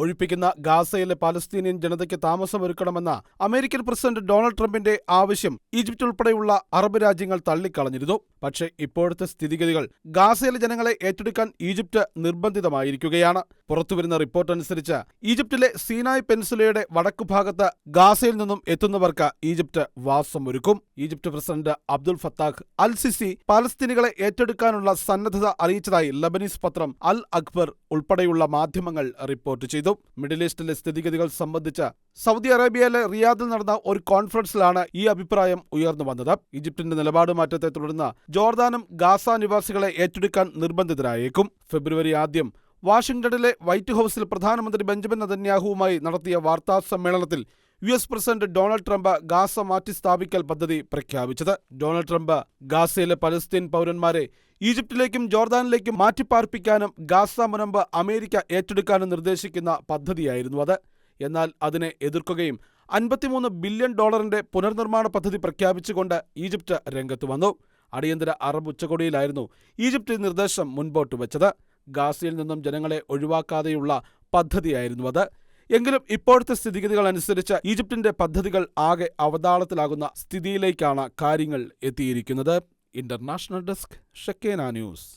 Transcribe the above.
ഒഴിപ്പിക്കുന്ന ഗാസയിലെ പലസ്തീനിയൻ ജനതയ്ക്ക് താമസമൊരുക്കണമെന്ന American president Donald ട്രംപിന്റെ ആവശ്യം ഈജിപ്ത് ഉൾപ്പെടെയുള്ള അറബ് രാജ്യങ്ങൾ തള്ളിക്കളഞ്ഞിരുന്നു. പക്ഷേ ഇപ്പോഴത്തെ സ്ഥിതിഗതികൾ ഗാസയിലെ ജനങ്ങളെ ഏറ്റെടുക്കാൻ ഈജിപ്ത് നിർബന്ധിതമായിരിക്കുകയാണ്. പുറത്തുവരുന്ന റിപ്പോർട്ട് അനുസരിച്ച് ഈജിപ്തിലെ സീനായ് പെനിൻസുലയുടെ വടക്കുഭാഗത്ത് ഗാസയിൽ നിന്നും എത്തുന്നവർക്ക് ഈജിപ്ത് വാസമൊരുക്കും. Egypt president Abdul Fattah al Sisi പലസ്തീനികളെ ഏറ്റെടുക്കാനുള്ള സന്നദ്ധത അറിയിച്ചതായി ലബനീസ് പത്രം അൽ അഖ്ബർ ഉൾപ്പെടെയുള്ള മാധ്യമങ്ങൾ റിപ്പോർട്ട് ചെയ്തു. മിഡിൽ ഈസ്റ്റിലെ സ്ഥിതിഗതികൾ സംബന്ധിച്ച് സൗദി അറേബ്യയിലെ റിയാദിൽ നടന്ന ഒരു കോൺഫറൻസിലാണ് ഈ അഭിപ്രായം ഉയർന്നു വന്നത്. ഈജിപ്തിന്റെ നിലപാട് മാറ്റത്തെ തുടർന്ന് ജോർദാനും ഗാസ നിവാസികളെ ഏറ്റെടുക്കാൻ നിർബന്ധിതരായേക്കും. ഫെബ്രുവരി 1 വാഷിംഗ്ടണിലെ വൈറ്റ് ഹൌസിൽ പ്രധാനമന്ത്രി ബെഞ്ചമിൻ നെതന്യാഹുവുമായി നടത്തിയ വാർത്താ സമ്മേളനത്തിൽ US president Donald Trump Gaza മാറ്റിസ്ഥാപിക്കൽ പദ്ധതി പ്രഖ്യാപിച്ചത്. ഡൊണാൾഡ് ട്രംപ് ഗാസയിലെ പലസ്തീൻ പൗരന്മാരെ ഈജിപ്തിലേക്കും ജോർദാനിലേക്കും മാറ്റിപ്പാർപ്പിക്കാനും ഗാസ മുനമ്പ് അമേരിക്ക ഏറ്റെടുക്കാനും നിർദ്ദേശിക്കുന്ന പദ്ധതിയായിരുന്നു അത്. എന്നാൽ അതിനെ എതിർക്കുകയും $53 ബില്യൺ പുനർനിർമ്മാണ പദ്ധതി പ്രഖ്യാപിച്ചുകൊണ്ട് ഈജിപ്ത് രംഗത്ത് വന്നു. അടിയന്തര അറബ് ഉച്ചകോടിയിലായിരുന്നു ഈജിപ്ത് നിർദ്ദേശം മുൻപോട്ട് വെച്ചത്. ഗാസയിൽ നിന്നും ജനങ്ങളെ ഒഴിവാക്കാതെയുള്ള പദ്ധതിയായിരുന്നു അത്. എങ്കിലും ഇപ്പോഴത്തെ സ്ഥിതിഗതികൾ അനുസരിച്ച് ഈജിപ്തിന്റെ പദ്ധതികൾ ആകെ അവതാളത്തിലാകുന്ന സ്ഥിതിയിലേക്കാണ് കാര്യങ്ങൾ എത്തിയിരിക്കുന്നത്. International desk, Shekinah news.